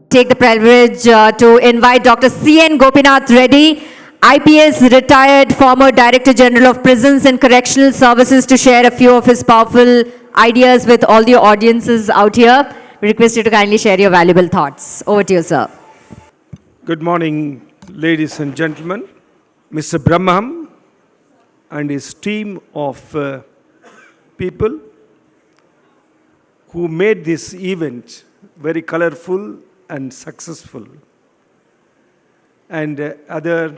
Take the privilege to invite Dr. C.N. Gopinath Reddy, IPS retired former Director General of Prisons and Correctional Services, to share a few of his powerful ideas with all the audiences out here. We request you to kindly share your valuable thoughts. Over to you, sir. Good morning, ladies and gentlemen. Mr. Brahmam and his team of people who made this event very colorful and successful, and other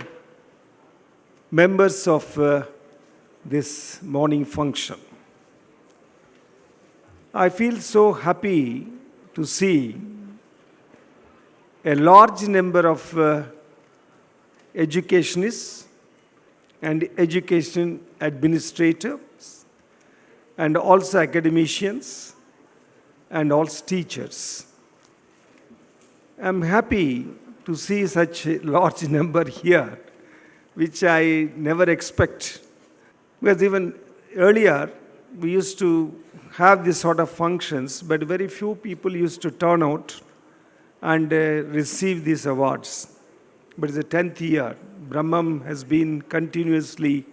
members of this morning function. I feel so happy to see a large number of educationists and education administrators and also academicians and also teachers. I'm happy to see such a large number here, which I never expect. Because even earlier, we used to have this sort of functions, but very few people used to turn out and receive these awards. But it's the 10th year. Brahmam has been continuously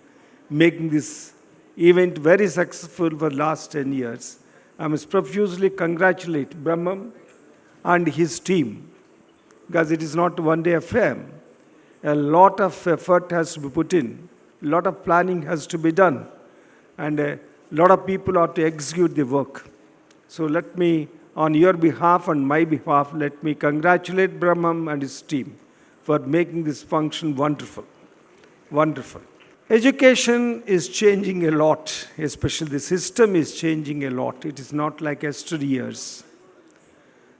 making this event very successful for the last 10 years. I must profusely congratulate Brahmam and his team, because it is not one day affair. A lot of effort has to be put in, a lot of planning has to be done, and a lot of people are to execute the work. So let me, on your behalf and my behalf, let me congratulate Brahmam and his team for making this function wonderful. Wonderful. Education is changing a lot, especially the system is changing a lot. It is not like yesterday years.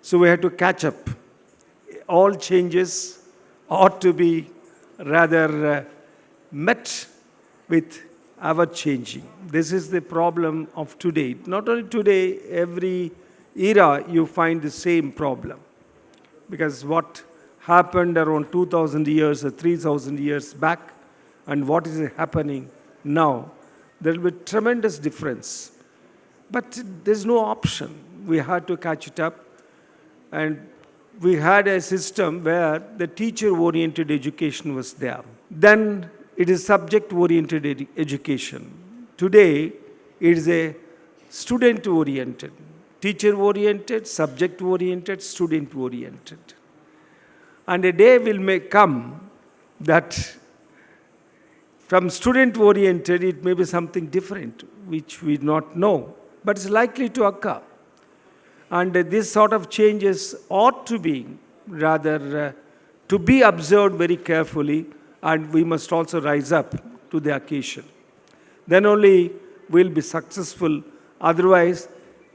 So we have to catch up. All changes ought to be rather met with our changing. This is the problem of today. Not only today, every era you find the same problem. Because what happened around 2,000 years or 3,000 years back and what is happening now, there will be tremendous difference. But there's no option. We had to catch it up. And we had a system where the teacher-oriented education was there. Then it is subject-oriented education. Today, it is a student-oriented, teacher-oriented, subject-oriented, student-oriented. And a day may come that from student-oriented, it may be something different, which we do not know, but it's likely to occur. And this sort of changes ought to be rather to be observed very carefully, and we must also rise up to the occasion. Then only we'll be successful. Otherwise,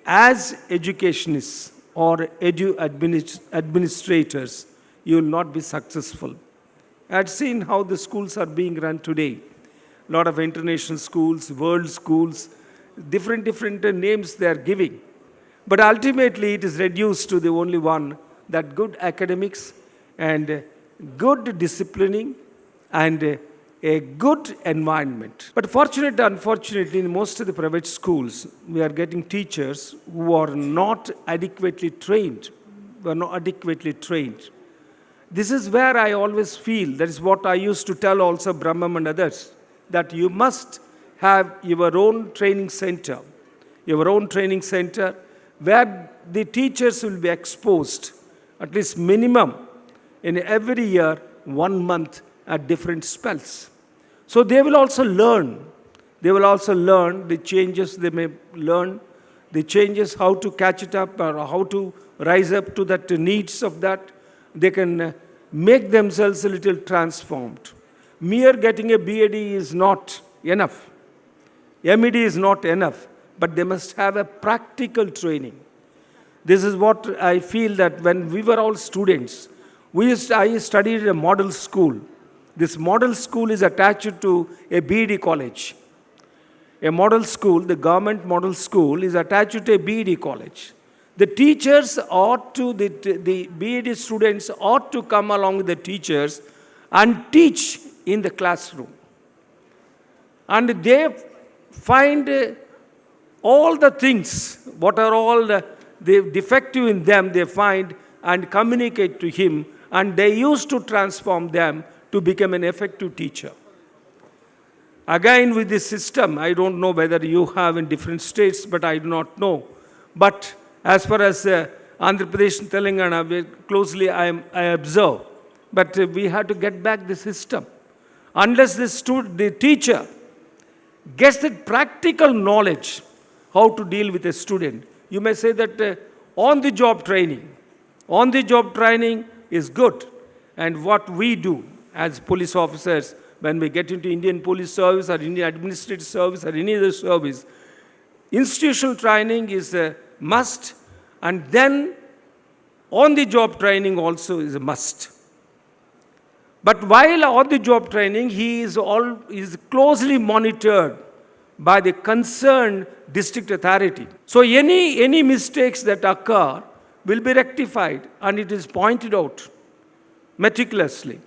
as educationists or administrators, you will not be successful. I've seen how the schools are being run today. A lot of international schools, world schools, different names they are giving. But ultimately, it is reduced to the only one, that good academics and good disciplining and a good environment. But fortunately, unfortunately, in most of the private schools, we are getting teachers who are not adequately trained. This is where I always feel, that is what I used to tell also Brahmam and others, that you must have your own training center, where the teachers will be exposed, at least minimum, in every year, 1 month at different spells. So they will also learn. They will also learn the changes they may learn, the changes, how to catch it up or how to rise up to that needs of that. They can make themselves a little transformed. Mere getting a BAd is not enough. MEd is not enough. But they must have a practical training. This is what I feel, that when we were all students, I studied a model school. This model school is attached to a BEd college. A model school, the government model school, is attached to a BEd college. The teachers ought to, the BEd students ought to come along with the teachers and teach in the classroom. And they find all the things, what are all the defective in them, they find and communicate to him, and they used to transform them to become an effective teacher. Again, with this system, I don't know whether you have in different states, but I do not know. But as far as Andhra Pradesh and Telangana, closely I observe. But we have to get back the system. Unless the teacher gets the practical knowledge how to deal with a student, you may say that on-the-job training is good. And what we do as police officers, when we get into Indian police service or Indian administrative service or any other service, institutional training is a must, and then on-the-job training also is a must. But while on-the-job training, he is closely monitored by the concerned district authority. So any mistakes that occur will be rectified, and it is pointed out meticulously.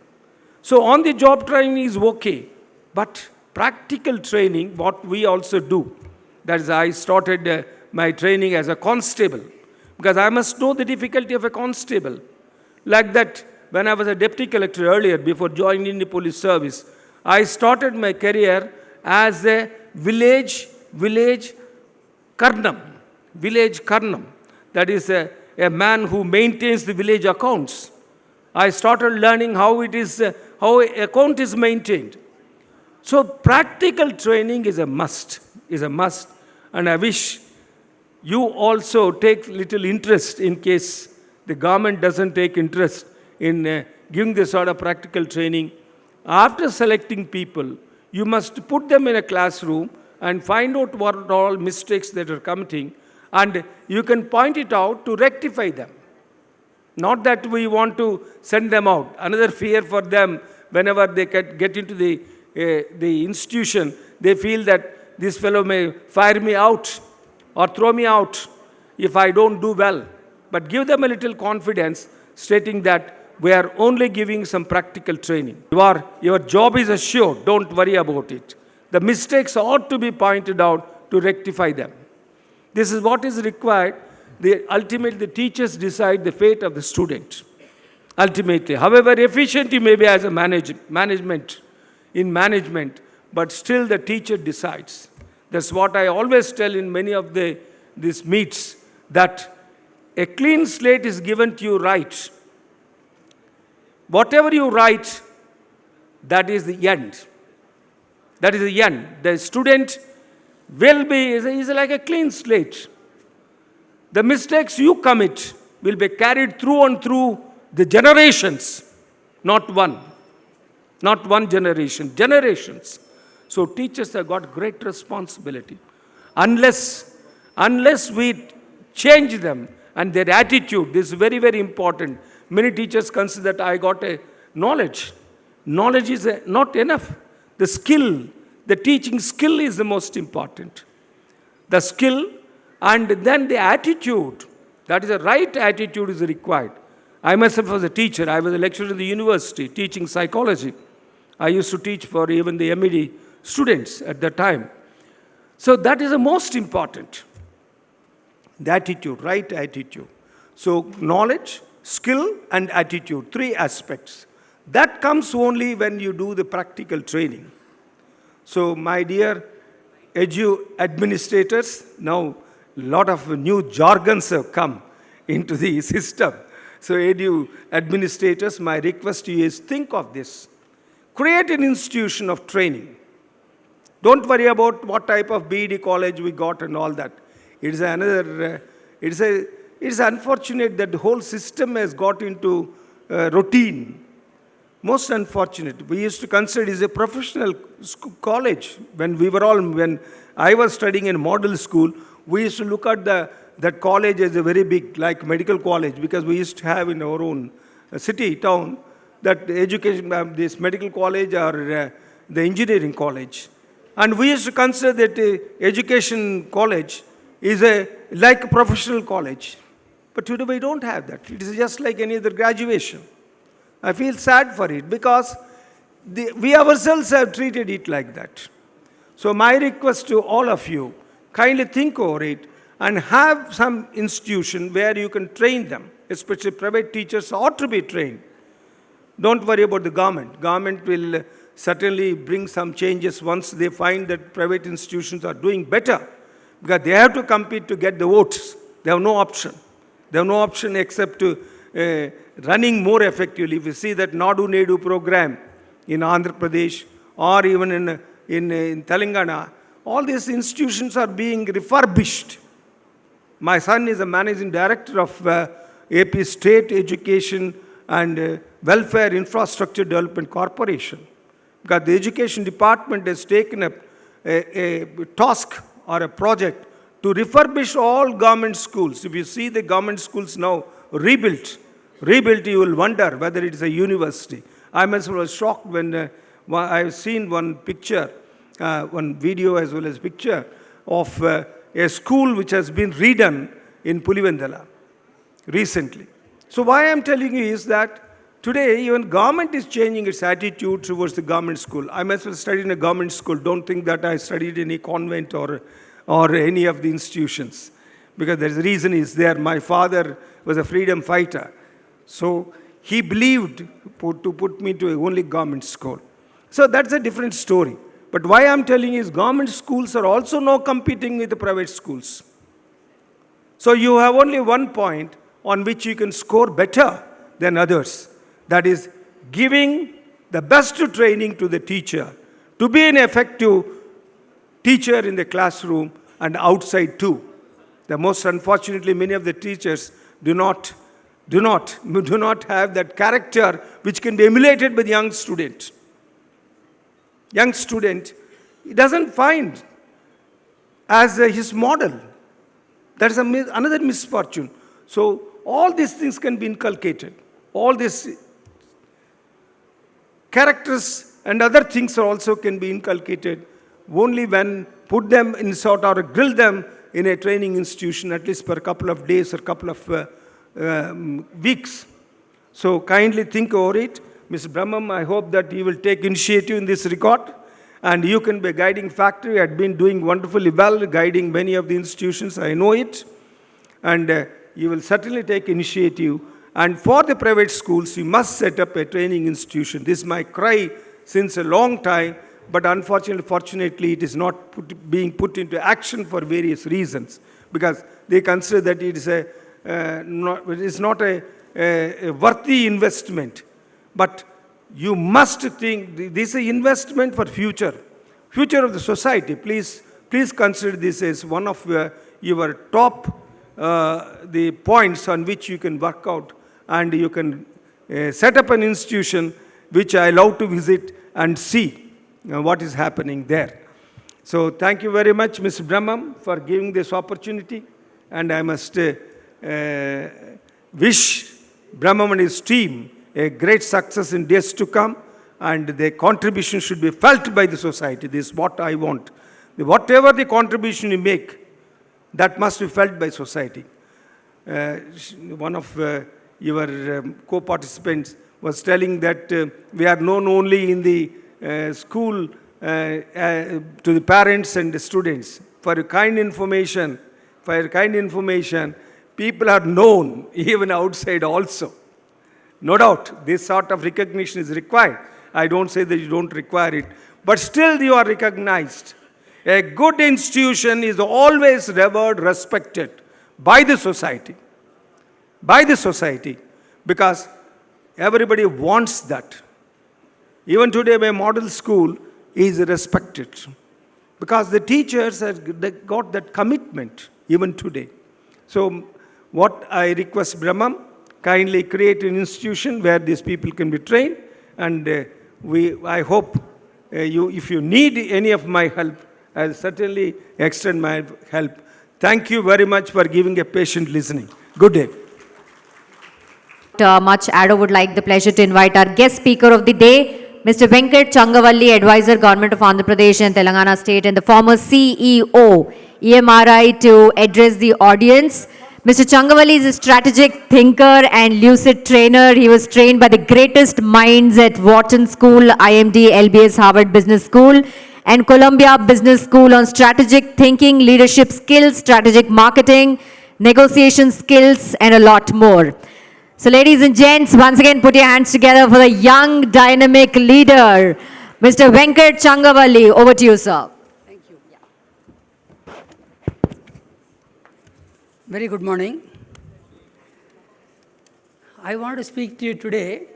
So on-the-job training is okay, but practical training, what we also do, that is, I started my training as a constable, because I must know the difficulty of a constable. Like that, when I was a deputy collector earlier, before joining the police service, I started my career as a village karnam. That is a man who maintains the village accounts. I started learning how account is maintained. So practical training is a must, and I wish you also take little interest in case the government doesn't take interest in giving this sort of practical training. After selecting people, you must put them in a classroom and find out what all mistakes that are committing, and you can point it out to rectify them. Not that we want to send them out. Another fear for them, whenever they get into the institution, they feel that this fellow may fire me out or throw me out if I don't do well. But give them a little confidence, stating that we are only giving some practical training. Your job is assured. Don't worry about it. The mistakes ought to be pointed out to rectify them. This is what is required. Ultimately, the teachers decide the fate of the student. Ultimately, however efficient you may be as a management, but still the teacher decides. That's what I always tell in many of these meets, that a clean slate is given to you right. Whatever you write, that is the end. That is the end. The student is like a clean slate. The mistakes you commit will be carried through and through the generations, not one generation, generations. So teachers have got great responsibility. Unless we change them and their attitude, this is very, very important. Many teachers consider that I got a knowledge. Knowledge is not enough. The skill, the teaching skill is the most important. The skill and then the attitude, that is the right attitude is required. I myself was a teacher. I was a lecturer in the university teaching psychology. I used to teach for even the MED students at that time. So that is the most important. The attitude, right attitude. So knowledge, skill and attitude, 3 aspects. That comes only when you do the practical training. So my dear administrators, now a lot of new jargons have come into the system. So administrators, my request to you is think of this. Create an institution of training. Don't worry about what type of BEd college we got and all that. It's unfortunate that the whole system has got into routine. Most unfortunate. We used to consider it as a professional college. When I was studying in model school, we used to look at that college as a very big, like medical college, because we used to have in our own city, town, that education, this medical college or the engineering college. And we used to consider that education college is like a professional college. But today we don't have that. It is just like any other graduation. I feel sad for it because we ourselves have treated it like that. So my request to all of you, kindly think over it and have some institution where you can train them, especially private teachers ought to be trained. Don't worry about the government. Government will certainly bring some changes once they find that private institutions are doing better, because they have to compete to get the votes. They have no option. They have no option except to running more effectively. If you see that Nadu Nedu program in Andhra Pradesh or even in Telangana, all these institutions are being refurbished. My son is a managing director of AP State Education and Welfare Infrastructure Development Corporation, because the education department has taken up a task or a project to refurbish all government schools. If you see the government schools now rebuilt, you will wonder whether it is a university. I myself was shocked when I've seen one picture, one video as well as picture of a school which has been redone in Pulivendala recently. So why I'm telling you is that today even government is changing its attitude towards the government school. I myself studied in a government school. Don't think that I studied in a convent or any of the institutions, because the reason is there. My father was a freedom fighter, so he believed to put me to only government school. So that's a different story. But why I'm telling you is government schools are also now competing with the private schools. So you have only one point on which you can score better than others. That is giving the best training to the teacher to be an effective teacher in the classroom and outside too. The most unfortunately, many of the teachers do not have that character which can be emulated by the young student. Young student, he doesn't find as his model. That is another misfortune. So all these things can be inculcated. All these characters and other things also can be inculcated only when put them in sort or grill them in a training institution, at least for a couple of days or couple of weeks. So kindly think over it. Mr. Brahmam, I hope that you will take initiative in this regard, and you can be a guiding factor. You had been doing wonderfully well, guiding many of the institutions, I know it, and you will certainly take initiative. And for the private schools, you must set up a training institution. This is my cry since a long time, but fortunately, it is not being put into action for various reasons, because they consider that it is not a worthy investment. But you must think this is an investment for future of the society. Please consider this as one of your top the points on which you can work out, and you can set up an institution which I love to visit and see what is happening there. So thank you very much, Mr. Brahmam, for giving this opportunity, and I must wish Brahmam and his team a great success in days to come, and their contribution should be felt by the society. This is what I want. Whatever the contribution you make, that must be felt by society. One of your co-participants was telling that we are known only in the school to the parents and the students. For your kind information, people are known even outside also. No doubt, this sort of recognition is required. I don't say that you don't require it, but still you are recognized. A good institution is always revered, respected by the society. Because everybody wants that. Even today, my model school is respected, because the teachers have got that commitment even today. So what I request Brahmam, kindly create an institution where these people can be trained, and I hope if you need any of my help, I'll certainly extend my help. Thank you very much for giving a patient listening. Good day. Much Ado would like the pleasure to invite our guest speaker of the day, Mr. Venkat Changavalli, Advisor, Government of Andhra Pradesh and Telangana State, and the former CEO, EMRI, to address the audience. Mr. Changavalli is a strategic thinker and lucid trainer. He was trained by the greatest minds at Wharton School, IMD, LBS, Harvard Business School, and Columbia Business School on strategic thinking, leadership skills, strategic marketing, negotiation skills, and a lot more. So, ladies and gents, once again, put your hands together for the young, dynamic leader, Mr. Venkat Changavalli. Over to you, sir. Thank you. Very good morning. I want to speak to you today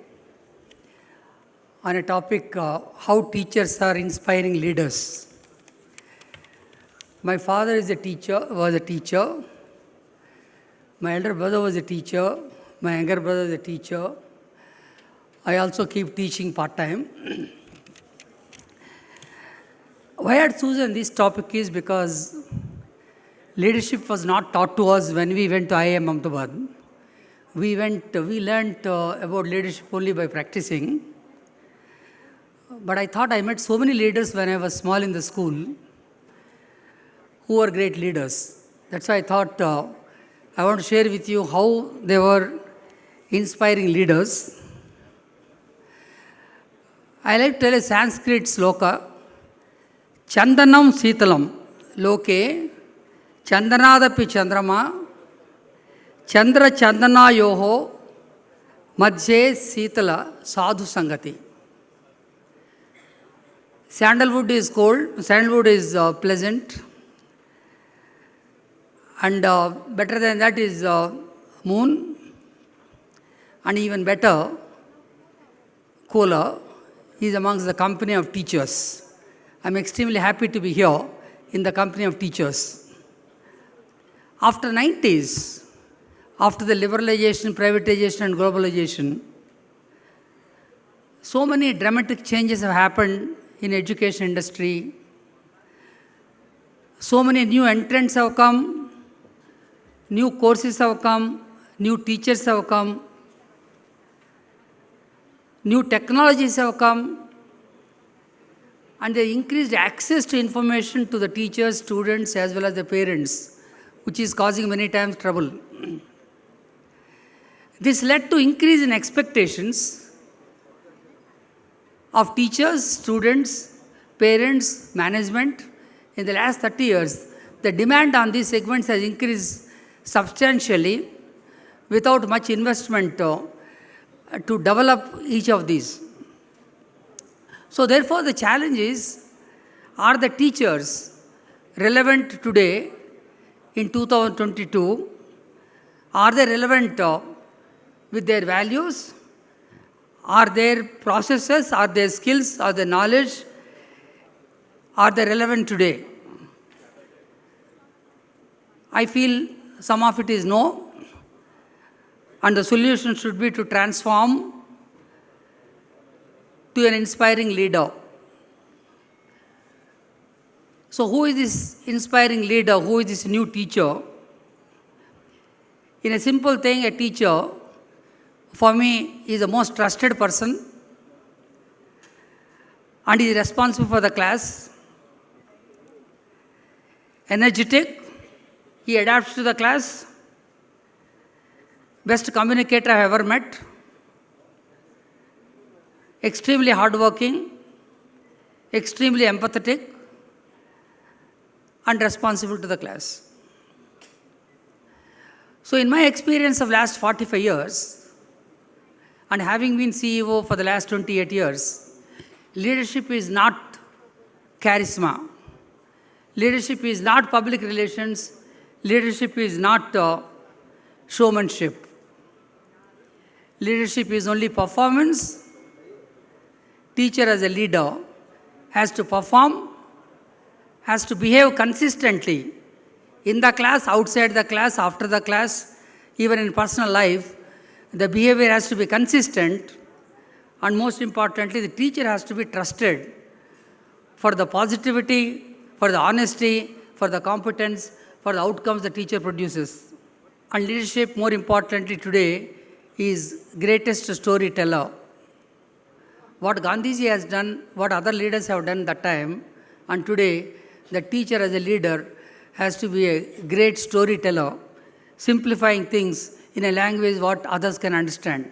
on a topic, how teachers are inspiring leaders. My father was a teacher. My elder brother was a teacher. My younger brother is a teacher. I also keep teaching part-time. Why I had chosen this topic is because leadership was not taught to us when we went to IIM Ahmedabad. We learned about leadership only by practicing. But I thought I met so many leaders when I was small in the school who were great leaders. That's why I thought I want to share with you how they were inspiring leaders. I like to tell a Sanskrit sloka. Chandanam Sitalam Loke Chandanadapi Chandrama Chandra Chandana Yoho Madhye Sitala Sadhu Sangati. Sandalwood is cold, sandalwood is pleasant, and better than that is moon, and even better, cooler, is amongst the company of teachers. I'm extremely happy to be here in the company of teachers. After 90s, after the liberalization, privatization and globalization, so many dramatic changes have happened in education industry. So many new entrants have come, new courses have come, new teachers have come, new technologies have come, and they increased access to information to the teachers, students, as well as the parents, which is causing many times trouble. This led to increase in expectations of teachers, students, parents, management. In the last 30 years, the demand on these segments has increased substantially without much investment to develop each of these. So therefore, the challenge is, are the teachers relevant today in 2022? Are they relevant with their values? Are their processes, are their skills, are their knowledge, are they relevant today? I feel some of it is no, and the solution should be to transform to an inspiring leader. So who is this inspiring leader? Who is this new teacher? In a simple thing, a teacher, for me, is the most trusted person and is responsible for the class. Energetic, he adapts to the class. Best communicator I have ever met. Extremely hardworking, extremely empathetic, and responsible to the class. So in my experience of last 45 years, and having been CEO for the last 28 years, leadership is not charisma. Leadership is not public relations. Leadership is not showmanship. Leadership is only performance. Teacher as a leader has to perform, has to behave consistently in the class, outside the class, after the class, even in personal life. The behavior has to be consistent, and most importantly, the teacher has to be trusted for the positivity, for the honesty, for the competence, for the outcomes the teacher produces. And leadership, more importantly today, is greatest storyteller. What Gandhiji has done, what other leaders have done that time, and today, the teacher as a leader has to be a great storyteller, simplifying things in a language what others can understand.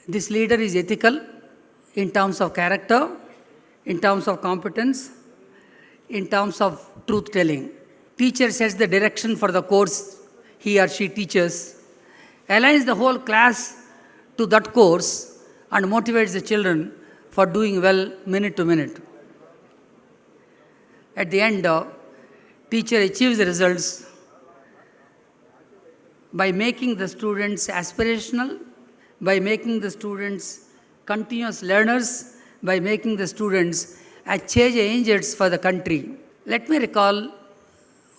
This leader is ethical in terms of character, in terms of competence, in terms of truth telling. Teacher sets the direction for the course he or she teaches, aligns the whole class to that course, and motivates the children for doing well minute to minute. At the end, teacher achieves the results by making the students aspirational, by making the students continuous learners, by making the students change agents for the country. Let me recall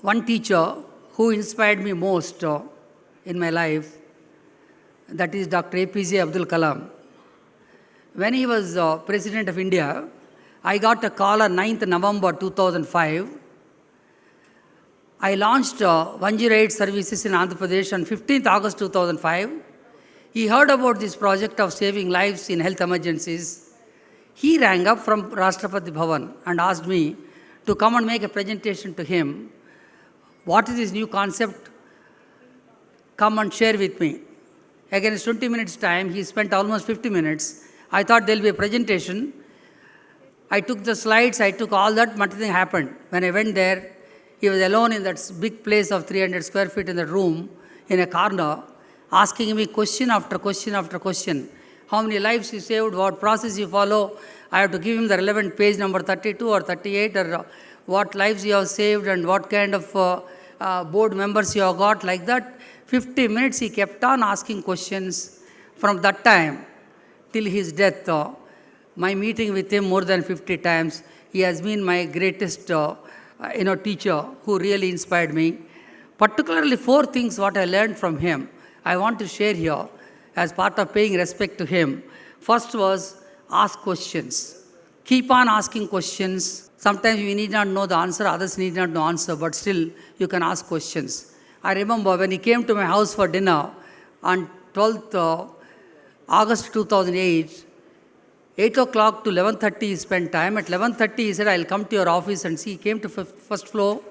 one teacher who inspired me most in my life, that is Dr. APJ Abdul Kalam. When he was President of India, I got a call on 9th November 2005. I launched 108 services in Andhra Pradesh on 15th August 2005. He heard about this project of saving lives in health emergencies. He rang up from Rashtrapati Bhavan and asked me to come and make a presentation to him. What is this new concept? Come and share with me. Against 20 minutes time, he spent almost 50 minutes. I thought there will be a presentation. I took the slides, I took all that, but nothing happened. When I went there, he was alone in that big place of 300 square feet in that room, in a corner, asking me question after question after question. How many lives you saved, what process you follow. I have to give him the relevant page number 32 or 38, or what lives you have saved and what kind of board members you have got, like that. 50 minutes he kept on asking questions. From that time till his death, my meeting with him more than 50 times. He has been my greatest teacher who really inspired me. Particularly 4 things what I learned from him, I want to share here as part of paying respect to him. First was ask questions. Keep on asking questions. Sometimes we need not know the answer, others need not know the answer, but still you can ask questions. I remember when he came to my house for dinner on 12th August 2008, 8 o'clock to 11:30 he spent time. At 11:30 he said, I'll come to your office and see. He came to first floor.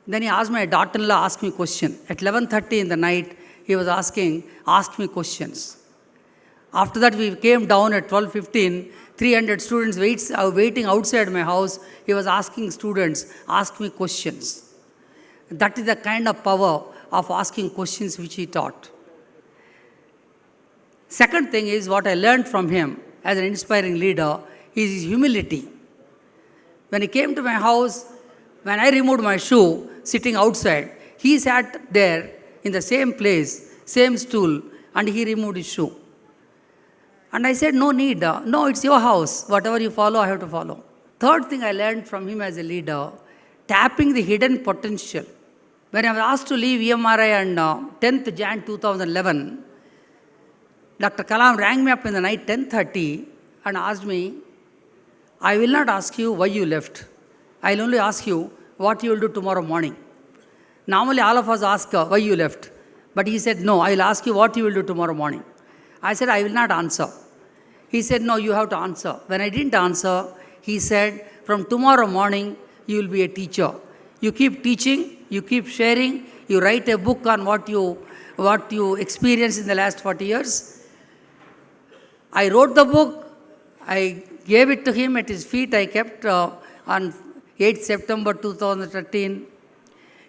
Then he asked my daughter-in-law, ask me a question. At 11:30 in the night, he was asking, ask me questions. After that, we came down at 12:15. 300 students waiting outside my house. He was asking students, ask me questions. That is the kind of power of asking questions which he taught. Second thing is what I learned from him as an inspiring leader is his humility. When he came to my house, when I removed my shoe sitting outside, he sat there in the same place, same stool, and he removed his shoe. And I said, no need. No, it's your house. Whatever you follow, I have to follow. Third thing I learned from him as a leader, tapping the hidden potential. When I was asked to leave EMRI on 10th Jan 2011, Dr. Kalam rang me up in the night 10:30 and asked me, I will not ask you why you left. I will only ask you what you will do tomorrow morning. Normally all of us ask why you left. But he said, no, I will ask you what you will do tomorrow morning. I said, I will not answer. He said, no, you have to answer. When I didn't answer, he said, from tomorrow morning, you will be a teacher. You keep teaching, you keep sharing, you write a book on what you experienced in the last 40 years. I wrote the book, I gave it to him at his feet, I kept on 8th September 2013.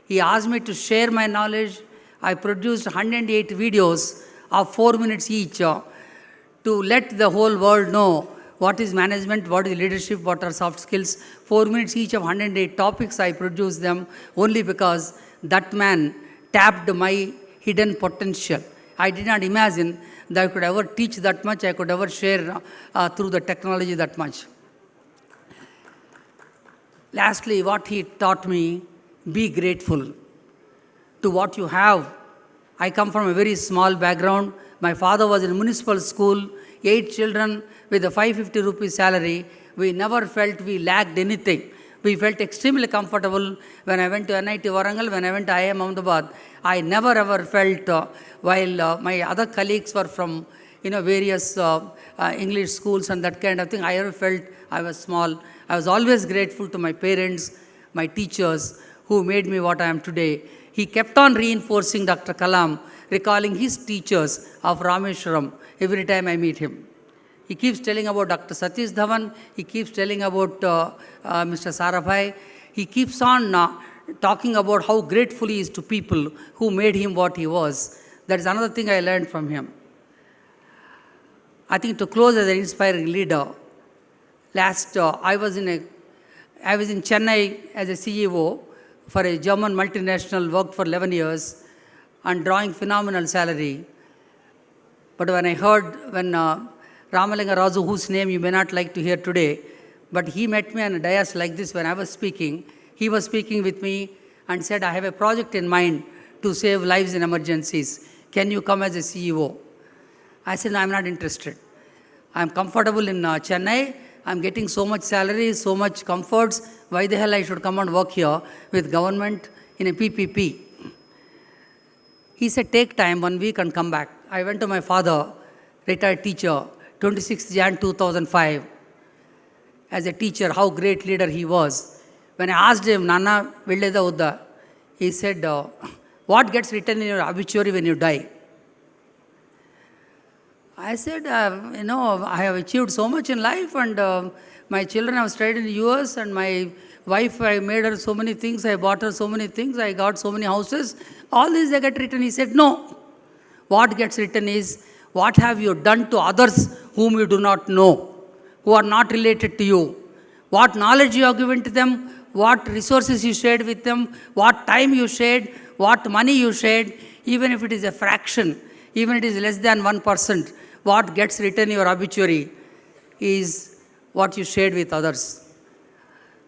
He asked me to share my knowledge. I produced 108 videos of 4 minutes each to let the whole world know what is management, what is leadership, what are soft skills. 4 minutes each of 108 topics, I produced them only because that man tapped my hidden potential. I did not imagine that I could ever teach that much, I could ever share through the technology that much. Lastly, what he taught me, be grateful to what you have. I come from a very small background. My father was in a municipal school, 8 children with a 550 rupees salary. We never felt we lacked anything. We felt extremely comfortable when I went to NIT Warangal, when I went to IIM Ahmedabad. I never ever felt, while my other colleagues were from various English schools and that kind of thing, I ever felt I was small. I was always grateful to my parents, my teachers, who made me what I am today. He kept on reinforcing Dr. Kalam, recalling his teachers of Rameshwaram every time I meet him. He keeps telling about Dr. Satish Dhawan. He keeps telling about Mr. Sarabhai. He keeps on talking about how grateful he is to people who made him what he was. That is another thing I learned from him. I think to close as an inspiring leader, I was in Chennai as a CEO for a German multinational, worked for 11 years and drawing phenomenal salary. But when I heard, when Ramalinga Raju, whose name you may not like to hear today, but he met me on a dais like this when I was speaking, he was speaking with me and said, I have a project in mind to save lives in emergencies. Can you come as a CEO? I said, no, I'm not interested. I'm comfortable in Chennai. I'm getting so much salary, so much comforts. Why the hell I should come and work here with government in a PPP? He said, take time, 1 week and come back. I went to my father, retired teacher, 26 Jan 2005. As a teacher, how great leader he was. When I asked him, Nana, Villeda Udda, he said, what gets written in your obituary when you die? I said, I have achieved so much in life, and my children have studied in the US, and my wife, I made her so many things, I bought her so many things, I got so many houses. All these they get written. He said, no. What gets written is, what have you done to others whom you do not know, who are not related to you? What knowledge you have given to them, what resources you shared with them, what time you shared, what money you shared, even if it is a fraction, even if it is less than 1%, what gets written in your obituary is what you shared with others.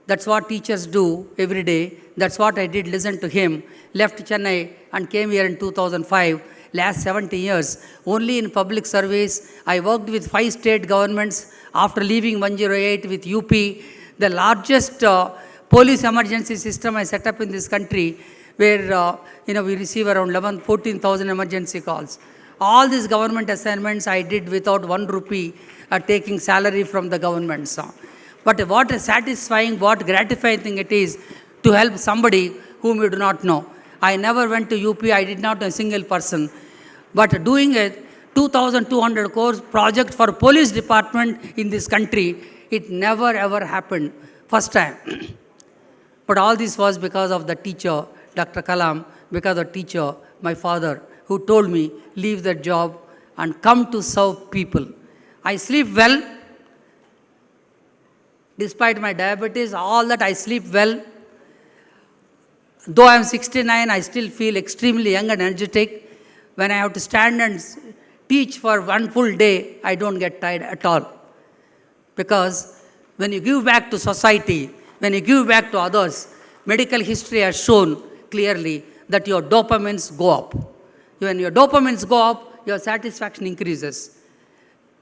That's what teachers do every day. That's what I did, listen to him. Left Chennai and came here in 2005. Last 70 years, only in public service. I worked with 5 state governments. After leaving 108 with UP, the largest police emergency system I set up in this country, where we receive around 14,000 emergency calls. All these government assignments I did without 1 rupee taking salary from the government. But what a satisfying, what gratifying thing it is to help somebody whom you do not know. I never went to UP, I did not know a single person. But doing a 2,200 crore project for police department in this country, it never ever happened. First time. But all this was because of the teacher, Dr. Kalam, because of the teacher, my father, who told me, leave that job and come to serve people. I sleep well. Despite my diabetes, all that I sleep well. Though I am 69, I still feel extremely young and energetic. When I have to stand and teach for 1 full day, I don't get tired at all. Because when you give back to society, when you give back to others, medical history has shown clearly that your dopamines go up. When your dopamines go up, your satisfaction increases.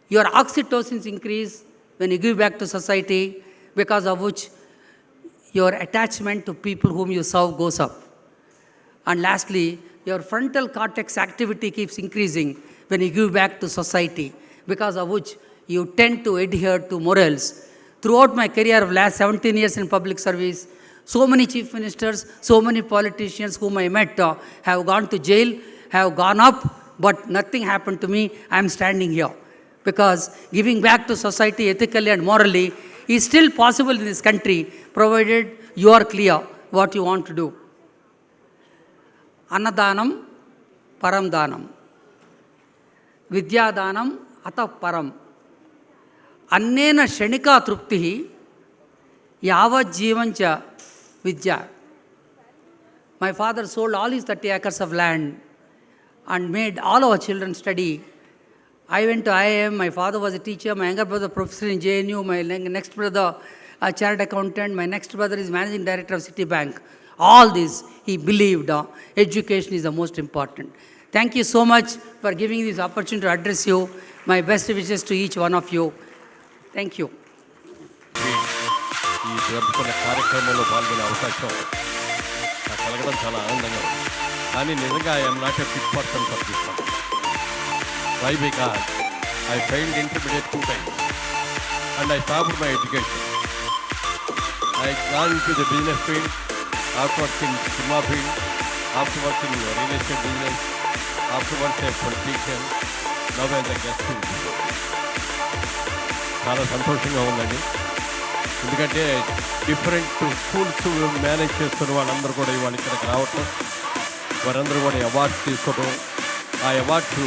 Your oxytocins increase when you give back to society, because of which your attachment to people whom you serve goes up. And lastly, your frontal cortex activity keeps increasing when you give back to society, because of which you tend to adhere to morals. Throughout my career of last 17 years in public service, so many chief ministers, so many politicians whom I met have gone to jail, have gone up, but nothing happened to me. I am standing here. Because giving back to society ethically and morally is still possible in this country, provided you are clear what you want to do. Annadanam, paramdanam. Vidyadanam, atah param. Annena shanika truptihi, yavat jivancha vidya. My father sold all his 30 acres of land and made all our children study. I went to IIM, my father was a teacher, my younger brother professor in JNU, my next brother a chartered accountant, my next brother is managing director of Citibank. All this, he believed education is the most important. Thank you so much for giving this opportunity to address you. My best wishes to each one of you. Thank you. ఈ జరుపుకున్న కార్యక్రమంలో పాల్గొనే అవకాశం నాకు కలగడం చాలా ఆనందంగా ఉంది. కానీ నిజంగా I'm not a fit person for this one. Why because I failed intermediate 2 times and I stopped my education. I gone into the business field, afterwards in cinema field, afterwards in real estate business, afterwards a politician, now as a guest. చాలా సంతోషంగా ఉందండి. ఎందుకంటే different schools manage చేస్తున్న వాళ్ళందరూ కూడా ఇవాళ ఇక్కడికి రావటం, వారందరూ కూడా అవార్డ్స్ తీసుకోవడం, ఆ అవార్డ్స్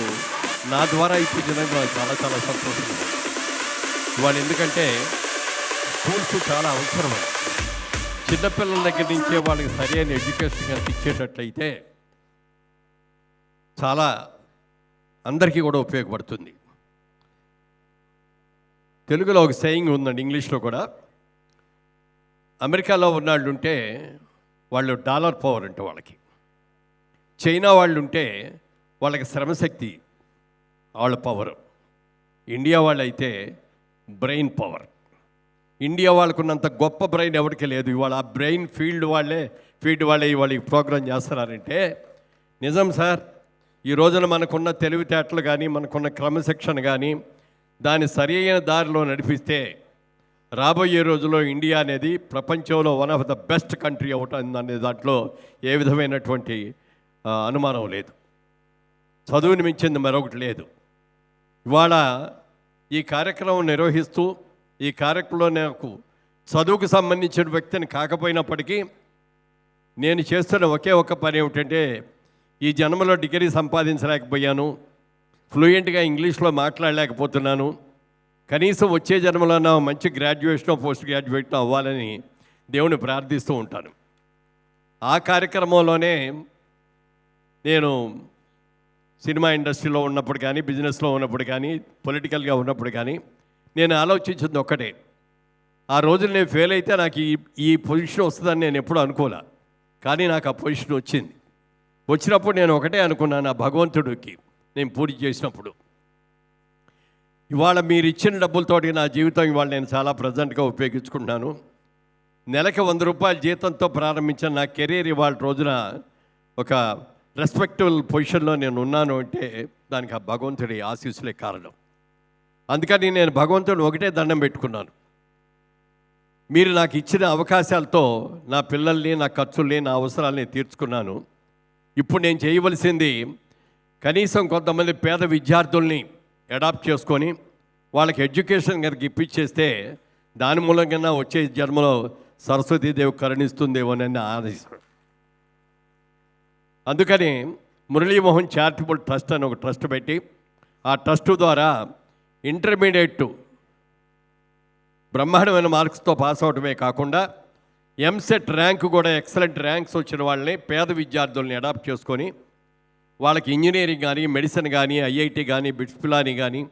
నా ద్వారా ఇప్పించడం చాలా చాలా సంతోషంగా ఉంది ఇవాళ. ఎందుకంటే స్కూల్స్ చాలా అవసరం. చిన్నపిల్లల దగ్గర నుంచే వాళ్ళకి సరైన ఎడ్యుకేషన్ కనుక ఇచ్చేటట్లయితే చాలా అందరికీ కూడా ఉపయోగపడుతుంది. తెలుగులో ఒక సేయింగ్ ఉందండి, ఇంగ్లీష్లో కూడా. అమెరికాలో ఉన్నాళ్ళు ఉంటే వాళ్ళు డాలర్ పవర్ అంటే వాళ్ళకి, చైనా వాళ్ళు ఉంటే వాళ్ళకి శ్రమశక్తి వాళ్ళ పవర్, ఇండియా వాళ్ళు అయితే బ్రెయిన్ పవర్. ఇండియా వాళ్ళకున్నంత గొప్ప బ్రెయిన్ ఎవరికి లేదు. ఇవాళ ఆ బ్రెయిన్ ఫీల్డ్ వాళ్ళే ఇవాళ ఈ ప్రోగ్రాం చేస్తున్నారంటే నిజం సార్. ఈ రోజున మనకున్న తెలివితేటలు కానీ, మనకున్న క్రమశిక్షణ కానీ దాన్ని సరి అయిన దారిలో నడిపిస్తే రాబోయే రోజుల్లో ఇండియా అనేది ప్రపంచంలో one of the best country అవుతుందనే దాంట్లో ఏ విధమైనటువంటి అనుమానం లేదు. చదువుని మించింది మరొకటి లేదు. ఇవాళ ఈ కార్యక్రమం నిర్వహిస్తూ ఈ కార్యక్రమంలో నాకు చదువుకు సంబంధించిన వ్యక్తిని కాకపోయినప్పటికీ నేను చేస్తున్న ఒకే ఒక పని ఏమిటంటే, ఈ జన్మలో డిగ్రీ సంపాదించలేకపోయాను, ఫ్లూయెంట్గా ఇంగ్లీష్లో మాట్లాడలేకపోతున్నాను, కనీసం వచ్చే జన్మలో నా మంచి గ్రాడ్యుయేషన్ పోస్ట్ గ్రాడ్యుయేట్ అవ్వాలని దేవుని ప్రార్థిస్తూ ఉంటాను. ఆ కార్యక్రమంలోనే నేను సినిమా ఇండస్ట్రీలో ఉన్నప్పుడు కానీ, బిజినెస్లో ఉన్నప్పుడు కానీ, పొలిటికల్గా ఉన్నప్పుడు కానీ నేను ఆలోచించింది ఒక్కటే, ఆ రోజులు నేను ఫెయిల్ అయితే నాకు ఈ పొజిషన్ వస్తుందని నేను ఎప్పుడూ అనుకోలే. కానీ నాకు ఆ పొజిషన్ వచ్చింది. వచ్చినప్పుడు నేను ఒకటే అనుకున్నాను, ఆ భగవంతుడికి నేను పూర్తి చేసినప్పుడు, ఇవాళ మీరు ఇచ్చిన డబ్బులతోటి నా జీవితం ఇవాళ నేను చాలా ప్రజెంట్గా ఉపయోగించుకుంటున్నాను. నెలకి 100 రూపాయల జీతంతో ప్రారంభించిన నా కెరీర్ ఇవాళ రోజున ఒక రెస్పెక్టబుల్ పొజిషన్లో నేను ఉన్నాను అంటే దానికి ఆ భగవంతుడి ఆశీస్సులే కారణం. అందుకని నేను భగవంతుడిని ఒకటే దండం పెట్టుకున్నాను, మీరు నాకు ఇచ్చిన అవకాశాలతో నా పిల్లల్ని, నా ఖర్చుల్ని, నా అవసరాలని తీర్చుకున్నాను. ఇప్పుడు నేను చేయవలసింది కనీసం కొంతమంది పేద విద్యార్థుల్ని అడాప్ట్ చేసుకొని వాళ్ళకి ఎడ్యుకేషన్ కనుక ఇప్పించేస్తే దాని మూలంగా వచ్చే జన్మలో సరస్వతీదేవి కరుణిస్తుందేమోనని ఆదేశం. అందుకని మురళీమోహన్ చారిటబుల్ ట్రస్ట్ అని ఒక ట్రస్ట్ పెట్టి ఆ ట్రస్ట్ ద్వారా ఇంటర్మీడియట్ బ్రహ్మాండమైన మార్క్స్తో పాస్ అవడమే కాకుండా ఎంసెట్ ర్యాంకు కూడా ఎక్సలెంట్ ర్యాంక్స్ వచ్చిన వాళ్ళని, పేద విద్యార్థుల్ని అడాప్ట్ చేసుకొని వాళ్ళకి ఇంజనీరింగ్ కానీ, మెడిసిన్ కానీ, ఐఐటి కానీ, బిట్స్ పిలాని కానీ,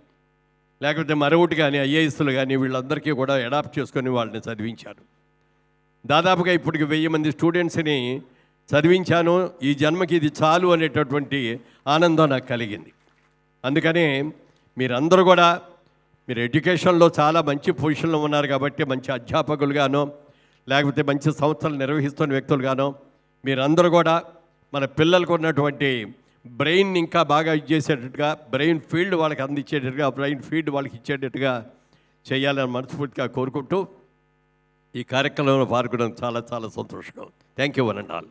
లేకపోతే మరొకటి కానీ, ఐఏఎస్లు కానీ వీళ్ళందరికీ కూడా అడాప్ట్ చేసుకొని వాళ్ళని చదివించాను. దాదాపుగా ఇప్పటికి 1000 మంది స్టూడెంట్స్ని చదివించాను. ఈ జన్మకి ఇది చాలు అనేటటువంటి ఆనందం నాకు కలిగింది. అందుకని మీరందరూ కూడా మీరు ఎడ్యుకేషన్లో చాలా మంచి పొజిషన్లో ఉన్నారు కాబట్టి, మంచి అధ్యాపకులుగానో లేకపోతే మంచి సంస్థలు నిర్వహిస్తున్న వ్యక్తులుగానో మీరందరూ కూడా మన పిల్లలకు ఉన్నటువంటి బ్రెయిన్ ఇంకా బాగా ఇచ్చేసేటట్టుగా, బ్రెయిన్ ఫీల్డ్ వాళ్ళకి అందించేటట్టుగా, బ్రెయిన్ ఫీల్డ్ వాళ్ళకి ఇచ్చేటట్టుగా చేయాలని మనస్ఫూర్తిగా కోరుకుంటూ ఈ కార్యక్రమంలో పాల్గొనడం చాలా చాలా సంతోషంగా ఉంది. Thank you one and all.